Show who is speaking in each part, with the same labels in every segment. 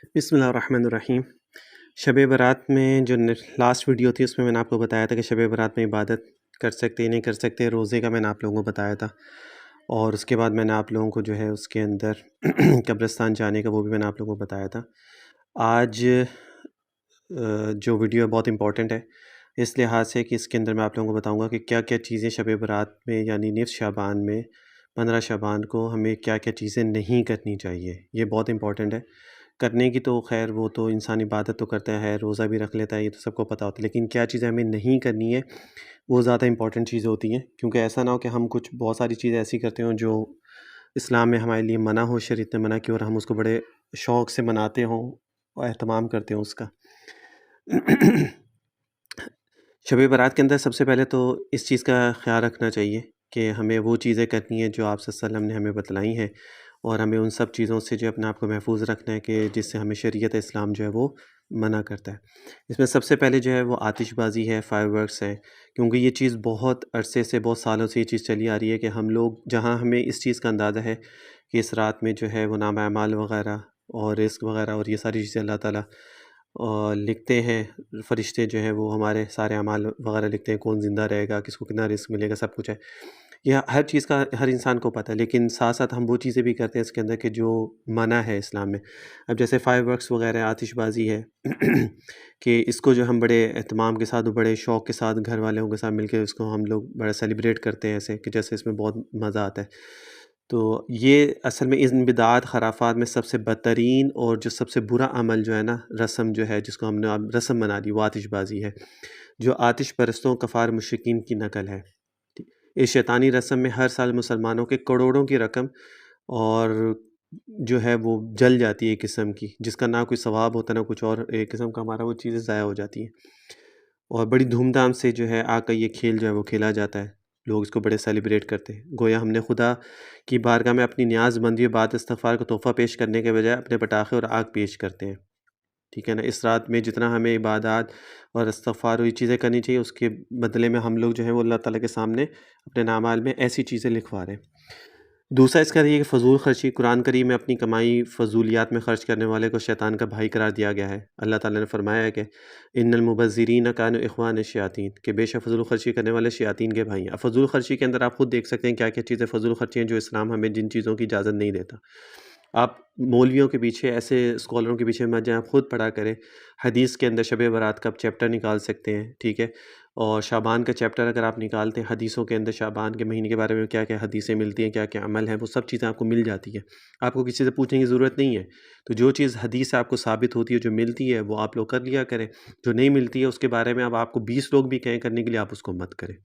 Speaker 1: بسم اللہ الرحمن الرحیم۔ شب برات میں جو لاسٹ ویڈیو تھی اس میں نے آپ کو بتایا تھا کہ شب برات میں عبادت کر سکتے نہیں کر سکتے، روزے کا میں نے آپ لوگوں کو بتایا تھا، اور اس کے بعد میں نے آپ لوگوں کو جو ہے اس کے اندر قبرستان جانے کا وہ بھی میں نے آپ لوگوں کو بتایا تھا۔ آج جو ویڈیو ہے بہت امپورٹنٹ ہے اس لحاظ سے کہ اس کے اندر میں آپ لوگوں کو بتاؤں گا کہ کیا کیا چیزیں شب برات میں یعنی نصف شعبان میں 15 شعبان کو ہمیں کیا کیا چیزیں نہیں کرنی چاہیے۔ یہ بہت امپورٹنٹ ہے۔ کرنے کی تو خیر وہ تو انسان عبادت تو کرتا ہے، روزہ بھی رکھ لیتا ہے، یہ تو سب کو پتہ ہوتا ہے، لیکن کیا چیزیں ہمیں نہیں کرنی ہے وہ زیادہ امپورٹنٹ چیزیں ہوتی ہیں، کیونکہ ایسا نہ ہو کہ ہم کچھ بہت ساری چیزیں ایسی کرتے ہوں جو اسلام میں ہمارے لیے منع ہو، شریعت نے منع کی، اور ہم اس کو بڑے شوق سے مناتے ہوں اور اہتمام کرتے ہوں اس کا۔ شب برات کے اندر سب سے پہلے تو اس چیز کا خیال رکھنا چاہیے کہ ہمیں وہ چیزیں کرنی ہیں جو آپ صلی اللہ علیہ وسلم نے ہمیں بتلائی ہیں، اور ہمیں ان سب چیزوں سے جو اپنے آپ کو محفوظ رکھنا ہے کہ جس سے ہمیں شریعت اسلام جو ہے وہ منع کرتا ہے۔ اس میں سب سے پہلے جو ہے وہ آتش بازی ہے، فائر ورکس ہے، کیونکہ یہ چیز بہت عرصے سے بہت سالوں سے یہ چیز چلی آ رہی ہے کہ ہم لوگ جہاں ہمیں اس چیز کا اندازہ ہے کہ اس رات میں جو ہے وہ نام اعمال وغیرہ اور رزق وغیرہ اور یہ ساری چیزیں اللہ تعالیٰ لکھتے ہیں، فرشتے جو ہیں وہ ہمارے سارے اعمال وغیرہ لکھتے ہیں، کون زندہ رہے گا، کس کو کتنا رزق ملے گا، سب کچھ ہے، یہ ہر چیز کا ہر انسان کو پتہ ہے، لیکن ساتھ ساتھ ہم وہ چیزیں بھی کرتے ہیں اس کے اندر کہ جو منع ہے اسلام میں۔ اب جیسے فائر ورکس وغیرہ، آتش بازی ہے کہ اس کو جو ہم بڑے اہتمام کے ساتھ بڑے شوق کے ساتھ گھر والوں کے ساتھ مل کے اس کو ہم لوگ بڑا سیلیبریٹ کرتے ہیں، ایسے کہ جیسے اس میں بہت مزہ آتا ہے۔ تو یہ اصل میں ان بدعات خرافات میں سب سے بدترین اور جو سب سے برا عمل جو ہے نا، رسم جو ہے جس کو ہم نے اب رسم بنا دی، وہ آتش بازی ہے، جو آتش پرستوں کفار مشرکین کی نقل ہے۔ اس شیطانی رسم میں ہر سال مسلمانوں کے کروڑوں کی رقم اور جو ہے وہ جل جاتی ہے ایک قسم کی، جس کا نہ کوئی ثواب ہوتا نہ کچھ، اور ایک قسم کا ہمارا وہ چیزیں ضائع ہو جاتی ہیں، اور بڑی دھوم دھام سے جو ہے آ کر یہ کھیل جو ہے وہ کھیلا جاتا ہے، لوگ اس کو بڑے سیلیبریٹ کرتے ہیں، گویا ہم نے خدا کی بارگاہ میں اپنی نیاز بندی و بات استغفار کو تحفہ پیش کرنے کے بجائے اپنے پٹاخے اور آگ پیش کرتے ہیں، ٹھیک ہے نا۔ اس رات میں جتنا ہمیں عبادات اور استغفار اور یہ چیزیں کرنی چاہیے، اس کے بدلے میں ہم لوگ جو ہیں وہ اللہ تعالیٰ کے سامنے اپنے اعمال میں ایسی چیزیں لکھوا رہے ہیں۔ دوسرا اس کا یہ کہ فضول خرچی، قرآن کریم میں اپنی کمائی فضولیات میں خرچ کرنے والے کو شیطان کا بھائی قرار دیا گیا ہے۔ اللہ تعالیٰ نے فرمایا ہے کہ ان المبذرین کانوا اخوان الشیاطین، کہ بے شک فضول خرچی کرنے والے شیاطین کے بھائی ہیں۔ اب فضول خرچی کے اندر آپ خود دیکھ سکتے ہیں کیا کیا چیزیں فضول خرچی ہیں جو اسلام ہمیں جن چیزوں کی اجازت نہیں دیتا۔ آپ مولویوں کے پیچھے، ایسے اسکالروں کے پیچھے مت جائیں، آپ خود پڑھا کریں، حدیث کے اندر شب برات کا چیپٹر نکال سکتے ہیں، ٹھیک ہے، اور شعبان کا چیپٹر اگر آپ نکالتے ہیں حدیثوں کے اندر، شعبان کے مہینے کے بارے میں کیا کیا حدیثیں ملتی ہیں، کیا کیا عمل ہیں، وہ سب چیزیں آپ کو مل جاتی ہیں، آپ کو کسی سے پوچھنے کی ضرورت نہیں ہے۔ تو جو چیز حدیث سے آپ کو ثابت ہوتی ہے، جو ملتی ہے، وہ آپ لوگ کر لیا کریں، جو نہیں ملتی ہے اس کے بارے میں اب آپ کو 20 لوگ بھی کہیں کرنے کے لیے، آپ اس کو مت کریں۔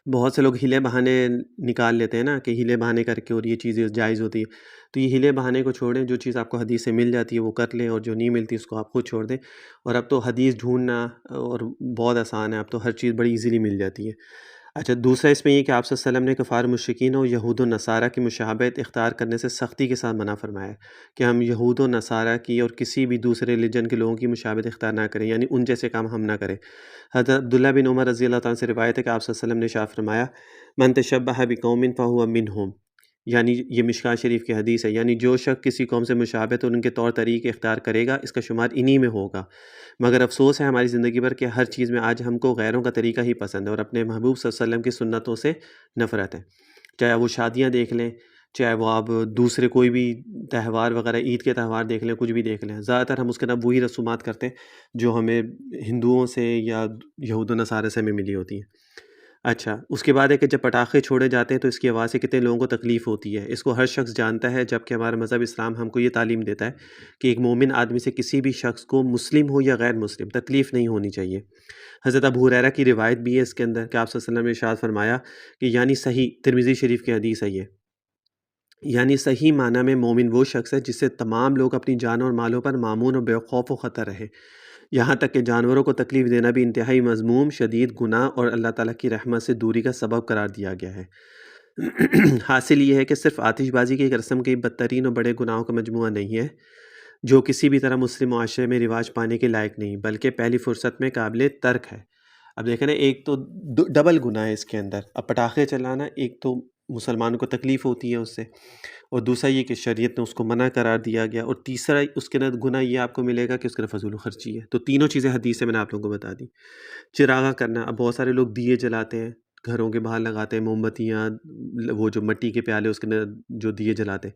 Speaker 1: بہت سے لوگ ہیلے بہانے نکال لیتے ہیں نا کہ ہیلے بہانے کر کے اور یہ چیزیں جائز ہوتی ہے، تو یہ ہیلے بہانے کو چھوڑیں، جو چیز آپ کو حدیث سے مل جاتی ہے وہ کر لیں، اور جو نہیں ملتی اس کو آپ خود چھوڑ دیں۔ اور اب تو حدیث ڈھونڈنا اور بہت آسان ہے، اب تو ہر چیز بڑی ایزیلی مل جاتی ہے۔ اچھا، دوسرا اس میں یہ کہ آپ صلی اللہ علیہ وسلم نے کفار مشرکین اور یہود و نصارہ کی مشابہت اختیار کرنے سے سختی کے ساتھ منع فرمایا ہے کہ ہم یہود و نصارہ کی اور کسی بھی دوسرے ریلیجن کے لوگوں کی مشابہت اختیار نہ کریں، یعنی ان جیسے کام ہم نہ کریں۔ حضرت عبداللہ بن عمر رضی اللہ تعالیٰ سے روایت ہے کہ آپ صلی اللہ علیہ وسلم نے ارشاد فرمایا، من تشبہ بقوم فہو منہم، یعنی یہ مشکوٰۃ شریف کی حدیث ہے، یعنی جو شخص کسی قوم سے مشابہت اور ان کے طور طریقے اختیار کرے گا اس کا شمار انہی میں ہوگا۔ مگر افسوس ہے ہماری زندگی بھر کہ ہر چیز میں آج ہم کو غیروں کا طریقہ ہی پسند ہے اور اپنے محبوب صلی اللہ علیہ وسلم کی سنتوں سے نفرت ہے، چاہے وہ شادیاں دیکھ لیں، چاہے وہ آپ دوسرے کوئی بھی تہوار وغیرہ، عید کے تہوار دیکھ لیں، کچھ بھی دیکھ لیں، زیادہ تر ہم اس کے اندر وہی رسومات کرتے ہیں جو ہمیں ہندوؤں سے یا یہود و نصارہ سے ہمیں ملی ہوتی ہیں۔ اچھا، اس کے بعد ہے کہ جب پٹاخے چھوڑے جاتے ہیں تو اس کی آواز سے کتنے لوگوں کو تکلیف ہوتی ہے، اس کو ہر شخص جانتا ہے، جبکہ ہمارا مذہب اسلام ہم کو یہ تعلیم دیتا ہے کہ ایک مومن آدمی سے کسی بھی شخص کو، مسلم ہو یا غیر مسلم، تکلیف نہیں ہونی چاہیے۔ حضرت ابو ہریرہ کی روایت بھی ہے اس کے اندر کہ آپ صلی اللہ علیہ وسلم نے ارشاد فرمایا کہ یعنی صحیح، ترمذی شریف کی حدیث ہے یہ، یعنی صحیح معنی میں مومن وہ شخص ہے جس سے تمام لوگ اپنی جان اور مالوں پر مامون اور بے خوف و خطر رہے، یہاں تک کہ جانوروں کو تکلیف دینا بھی انتہائی مذموم، شدید گناہ اور اللہ تعالیٰ کی رحمت سے دوری کا سبب قرار دیا گیا ہے۔ حاصل یہ ہے کہ صرف آتش بازی کی ایک رسم کے بدترین اور بڑے گناہوں کا مجموعہ نہیں ہے جو کسی بھی طرح مسلم معاشرے میں رواج پانے کے لائق نہیں، بلکہ پہلی فرصت میں قابل ترک ہے۔ اب دیکھیں نا، ایک تو ڈبل گناہ ہے اس کے اندر، اب پٹاخے چلانا ایک تو مسلمانوں کو تکلیف ہوتی ہے اس سے، اور دوسرا یہ کہ شریعت نے اس کو منع قرار دیا گیا، اور تیسرا اس کے اندر گناہ یہ آپ کو ملے گا کہ اس کے اندر فضول و خرچی ہے۔ تو تینوں چیزیں حدیث سے میں نے آپ لوگوں کو بتا دی۔ چراغاں کرنا، اب بہت سارے لوگ دیے جلاتے ہیں، گھروں کے باہر لگاتے ہیں موم بتیاں، وہ جو مٹی کے پیالے اس کے اندر جو دیے جلاتے ہیں۔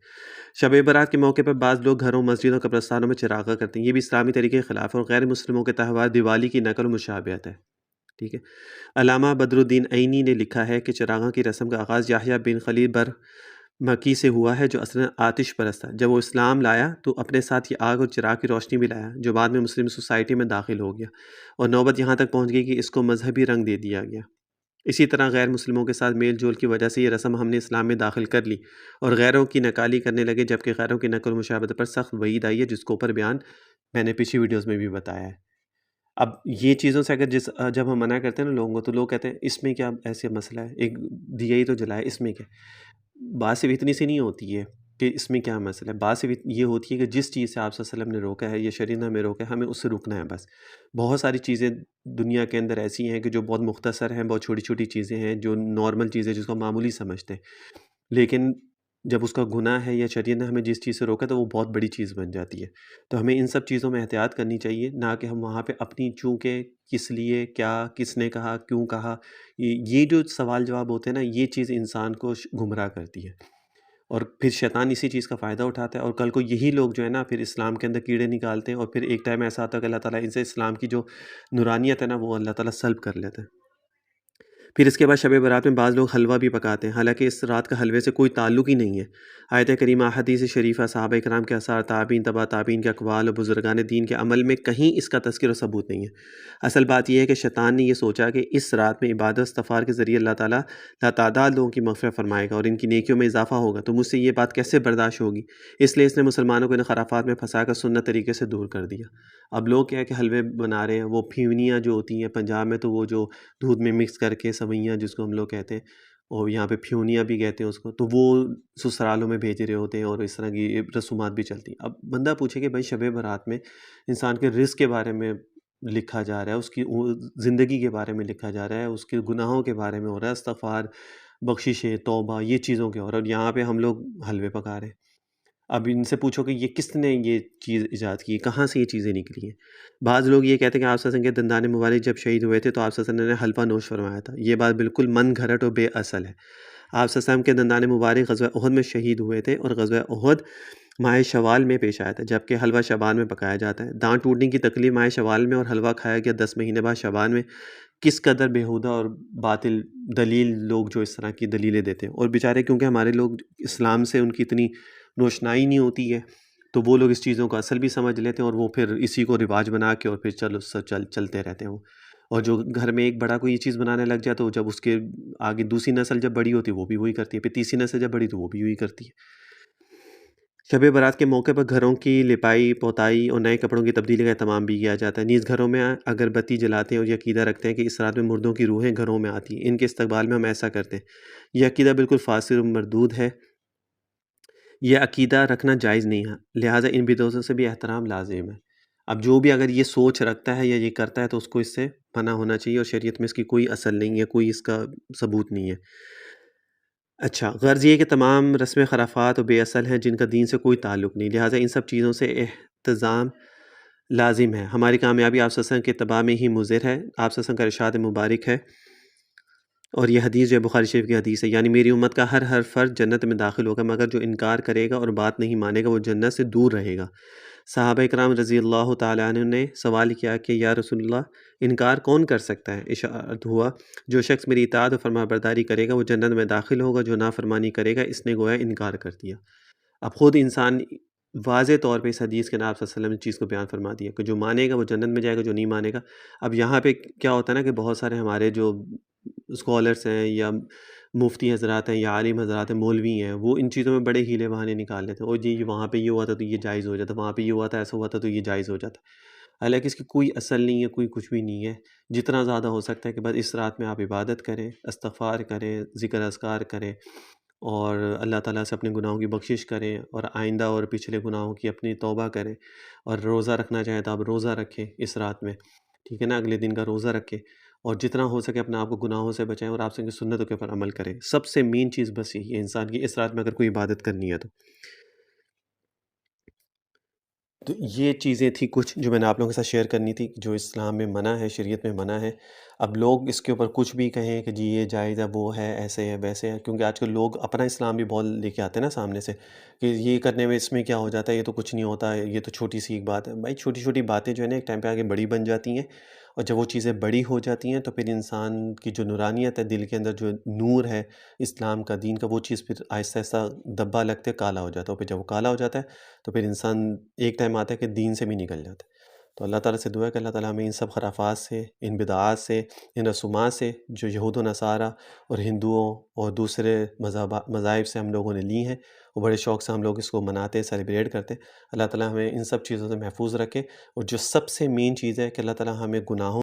Speaker 1: شب برات کے موقع پر بعض لوگ گھروں، مسجدوں، قبرستانوں میں چراغاں کرتے ہیں، یہ بھی اسلامی طریقے کے خلاف ہے اور غیر مسلموں کے تہوار دیوالی کی نقل و مشابہت ہے۔ ٹھیک ہے۔ علامہ بدر الدین عینی نے لکھا ہے کہ چراغاں کی رسم کا آغاز یحییٰ بن خلیل مکی سے ہوا ہے، جو اصلاً آتش پرست تھا۔ جب وہ اسلام لایا تو اپنے ساتھ یہ آگ اور چراغ کی روشنی بھی لایا، جو بعد میں مسلم سوسائٹی میں داخل ہو گیا، اور نوبت یہاں تک پہنچ گئی کہ اس کو مذہبی رنگ دے دیا گیا۔ اسی طرح غیر مسلموں کے ساتھ میل جول کی وجہ سے یہ رسم ہم نے اسلام میں داخل کر لی اور غیروں کی نکالی کرنے لگے، جبکہ غیروں کی نقل و مشابہت پر سخت وعید آئی ہے، جس کو اوپر بیان میں نے پچھلی ویڈیوز میں بھی بتایا ہے۔ اب یہ چیزوں سے اگر جب ہم منع کرتے ہیں نا لوگوں کو، تو لوگ کہتے ہیں اس میں کیا ایسے مسئلہ ہے، ایک دیا ہی تو جلائے، اس میں کیا؟ بات صرف اتنی سی نہیں ہوتی ہے کہ اس میں کیا مسئلہ ہے، بات صرف یہ ہوتی ہے کہ جس چیز سے آپ صلی اللہ علیہ وسلم نے روکا ہے یا شریعت نے ہمیں روکا ہے، ہمیں اس سے رکنا ہے بس۔ بہت ساری چیزیں دنیا کے اندر ایسی ہیں کہ جو بہت مختصر ہیں، بہت چھوٹی چھوٹی چیزیں ہیں، جو نارمل چیزیں جس کو ہم معمولی سمجھتے ہیں، لیکن جب اس کا گناہ ہے یا شریعت نے ہمیں جس چیز سے روکا تو وہ بہت بڑی چیز بن جاتی ہے۔ تو ہمیں ان سب چیزوں میں احتیاط کرنی چاہیے، نہ کہ ہم وہاں پہ اپنی چونکہ کس لیے، کیا، کس نے کہا، کیوں کہا، یہ جو سوال جواب ہوتے ہیں نا، یہ چیز انسان کو گمراہ کرتی ہے، اور پھر شیطان اسی چیز کا فائدہ اٹھاتا ہے، اور کل کو یہی لوگ جو ہے نا پھر اسلام کے اندر کیڑے نکالتے ہیں، اور پھر ایک ٹائم ایسا آتا ہے کہ اللہ تعالیٰ ان سے اسلام کی جو نورانیت ہے نا وہ اللہ تعالیٰ سلب کر لیتا ہے۔ پھر اس کے بعد شب برات میں بعض لوگ حلوہ بھی پکاتے ہیں، حالانکہ اس رات کا حلوے سے کوئی تعلق ہی نہیں ہے۔ آیت کریمہ، حدیث شریفہ، صحابہ کرام کے آثار، تابعین، تبع تابعین کے اقوال اور بزرگان دین کے عمل میں کہیں اس کا تذکر و ثبوت نہیں ہے۔ اصل بات یہ ہے کہ شیطان نے یہ سوچا کہ اس رات میں عبادت استغفار کے ذریعے اللہ تعالیٰ لاتعداد لوگوں کی مغفرت فرمائے گا اور ان کی نیکیوں میں اضافہ ہوگا، تو مجھ سے یہ بات کیسے برداشت ہوگی؟ اس لیے اس نے مسلمانوں کو ان خرافات میں پھنسا کر سنت طریقے سے دور کر دیا۔ اب لوگ کیا ہے کہ حلوے بنا رہے ہیں، وہ پھیونیاں جو ہوتی ہیں پنجاب میں، تو وہ جو دودھ میں مکس کر کے سوئیاں جس کو ہم لوگ کہتے ہیں، اور یہاں پہ پھیونیاں بھی کہتے ہیں اس کو، تو وہ سسرالوں میں بھیج رہے ہوتے ہیں اور اس طرح کی رسومات بھی چلتی ہیں۔ اب بندہ پوچھے کہ بھائی شب برات میں انسان کے رزق کے بارے میں لکھا جا رہا ہے، اس کی زندگی کے بارے میں لکھا جا رہا ہے، اس کے گناہوں کے بارے میں ہو رہا ہے، استغفار، بخشش، توبہ، یہ چیزوں کے ہو رہا ہے، اور یہاں پہ ہم لوگ حلوے پکا رہے ہیں۔ اب ان سے پوچھو کہ یہ کس نے یہ چیز ایجاد کی، کہاں سے یہ چیزیں نکلی ہیں؟ بعض لوگ یہ کہتے ہیں کہ آپ صلی اللہ علیہ وسلم کے دندان مبارک جب شہید ہوئے تھے تو آپ صلی اللہ علیہ وسلم نے حلوہ نوش فرمایا تھا۔ یہ بات بالکل من گھڑت اور بے اصل ہے۔ آپ صلی اللہ علیہ وسلم کے دندان مبارک غزوہ احد میں شہید ہوئے تھے، اور غزوہ احد ماہ شوال میں پیش آیا تھا، جبکہ حلوہ شعبان میں پکایا جاتا ہے۔ دانت ٹوٹنے کی تکلیف ماہ شوال میں اور حلوہ کھایا گیا 10 مہینے بعد شعبان میں۔ کس قدر بیہودہ اور باطل دلیل لوگ جو اس طرح کی دلیلیں دیتے ہیں، اور بیچارے کیونکہ ہمارے لوگ اسلام سے ان کی اتنی روشنائی نہیں ہوتی ہے، تو وہ لوگ اس چیزوں کو اصل بھی سمجھ لیتے ہیں، اور وہ پھر اسی کو رواج بنا کے اور پھر چلتے رہتے ہیں وہ۔ اور جو گھر میں ایک بڑا کوئی یہ چیز بنانے لگ جائے تو جب اس کے آگے دوسری نسل جب بڑی ہوتی ہے وہ بھی وہی کرتی ہے، پھر تیسری نسل جب بڑی تو وہ بھی وہی کرتی ہے۔ شب برات کے موقع پر گھروں کی لپائی پوتائی اور نئے کپڑوں کی تبدیلی کا اہتمام بھی کیا جاتا ہے۔ نیز گھروں میں اگر بتی جلاتے ہیں اور یہ عقیدہ رکھتے ہیں کہ اس رات میں مردوں کی روحیں گھروں میں آتی ہیں، ان کے استقبال میں ہم ایسا کرتے ہیں، یہ عقیدہ بالکل فاسد و مردود ہے، یہ عقیدہ رکھنا جائز نہیں ہے، لہٰذا ان بدعتوں سے بھی احترام لازم ہے۔ اب جو بھی اگر یہ سوچ رکھتا ہے یا یہ کرتا ہے تو اس کو اس سے منع ہونا چاہیے، اور شریعت میں اس کی کوئی اصل نہیں ہے، کوئی اس کا ثبوت نہیں ہے۔ اچھا، غرض یہ ہے کہ تمام رسم خرافات و بے اصل ہیں جن کا دین سے کوئی تعلق نہیں، لہٰذا ان سب چیزوں سے احتزام لازم ہے۔ ہماری کامیابی آپ صلی اللہ علیہ وسلم کے اتباع میں ہی مضر ہے۔ آپ صلی اللہ علیہ وسلم کا ارشاد مبارک ہے، اور یہ حدیث جو ہے بخاری شریف کی حدیث ہے، یعنی میری امت کا ہر فرد جنت میں داخل ہوگا مگر جو انکار کرے گا اور بات نہیں مانے گا وہ جنت سے دور رہے گا۔ صحابہ کرام رضی اللہ تعالیٰ عنہ نے سوال کیا کہ یا رسول اللہ، انکار کون کر سکتا ہے؟ ارشاد ہوا، جو شخص میری اطاعت و فرما برداری کرے گا وہ جنت میں داخل ہوگا، جو نافرمانی کرے گا اس نے گویا انکار کر دیا۔ اب خود انسان واضح طور پہ اس حدیث کے نام صلی اللہ علیہ وسلم نے چیز کو بیان فرما دیا کہ جو مانے گا وہ جنت میں جائے گا، جو نہیں مانے گا۔ اب یہاں پہ کیا ہوتا ہے نا کہ بہت سارے ہمارے جو اسکالرس ہیں یا مفتی حضرات ہیں یا عالم حضرات ہیں، مولوی ہیں، وہ ان چیزوں میں بڑے ہیلے بہانے نکال لیتے ہیں، اور جی وہاں پہ یہ ہوا تھا تو یہ جائز ہو جاتا، وہاں پہ یہ ہوا تھا ایسا ہوا تھا تو یہ جائز ہو جاتا۔ حالانکہ اس کی کوئی اصل نہیں ہے، کوئی کچھ بھی نہیں ہے۔ جتنا زیادہ ہو سکتا ہے کہ بس اس رات میں آپ عبادت کریں، استغفار کریں، ذکر اذکار کریں، اور اللہ تعالیٰ سے اپنے گناہوں کی بخشش کریں، اور آئندہ اور پچھلے گناہوں کی اپنی توبہ کریں، اور روزہ رکھنا چاہیں تو آپ روزہ رکھیں اس رات میں، ٹھیک ہے نا، اگلے دن کا روزہ رکھیں، اور جتنا ہو سکے اپنے آپ کو گناہوں سے بچائیں اور آپ کی سنتوں کے اوپر عمل کریں۔ سب سے مین چیز بس یہی ہے انسان کی اس رات میں اگر کوئی عبادت کرنی ہے تو یہ چیزیں تھیں کچھ جو میں نے آپ لوگوں کے ساتھ شیئر کرنی تھی، جو اسلام میں منع ہے، شریعت میں منع ہے۔ اب لوگ اس کے اوپر کچھ بھی کہیں کہ جی یہ جائز ہے، وہ ہے، ایسے ہے، ویسے ہے، کیونکہ آج کل لوگ اپنا اسلام بھی بہت لے کے آتے ہیں نا سامنے سے کہ یہ کرنے میں اس میں کیا ہو جاتا ہے، یہ تو کچھ نہیں ہوتا ہے، یہ تو چھوٹی سی ایک بات ہے۔ بھائی چھوٹی چھوٹی باتیں جو ہے نا ایک ٹائم پہ آگے بڑی بن جاتی ہیں، اور جب وہ چیزیں بڑی ہو جاتی ہیں تو پھر انسان کی جو نورانیت ہے، دل کے اندر جو نور ہے اسلام کا، دین کا، وہ چیز پھر آہستہ آہستہ دبا لگتے کالا ہو جاتا ہے، اور پھر جب وہ کالا ہو جاتا ہے تو پھر انسان ایک ٹائم آتا ہے کہ دین سے بھی نکل جاتا ہے۔ تو اللہ تعالیٰ سے دعا ہے کہ اللہ تعالیٰ ہمیں ان سب خرافات سے، ان بدعات سے، ان رسومات سے جو یہود و نصارہ اور ہندوؤں اور دوسرے مذاہب سے ہم لوگوں نے لی ہیں، وہ بڑے شوق سے ہم لوگ اس کو مناتے ہیں، سیلیبریٹ کرتے ہیں۔ اللہ تعالیٰ ہمیں ان سب چیزوں سے محفوظ رکھے، اور جو سب سے مین چیز ہے کہ اللہ تعالیٰ ہمیں گناہوں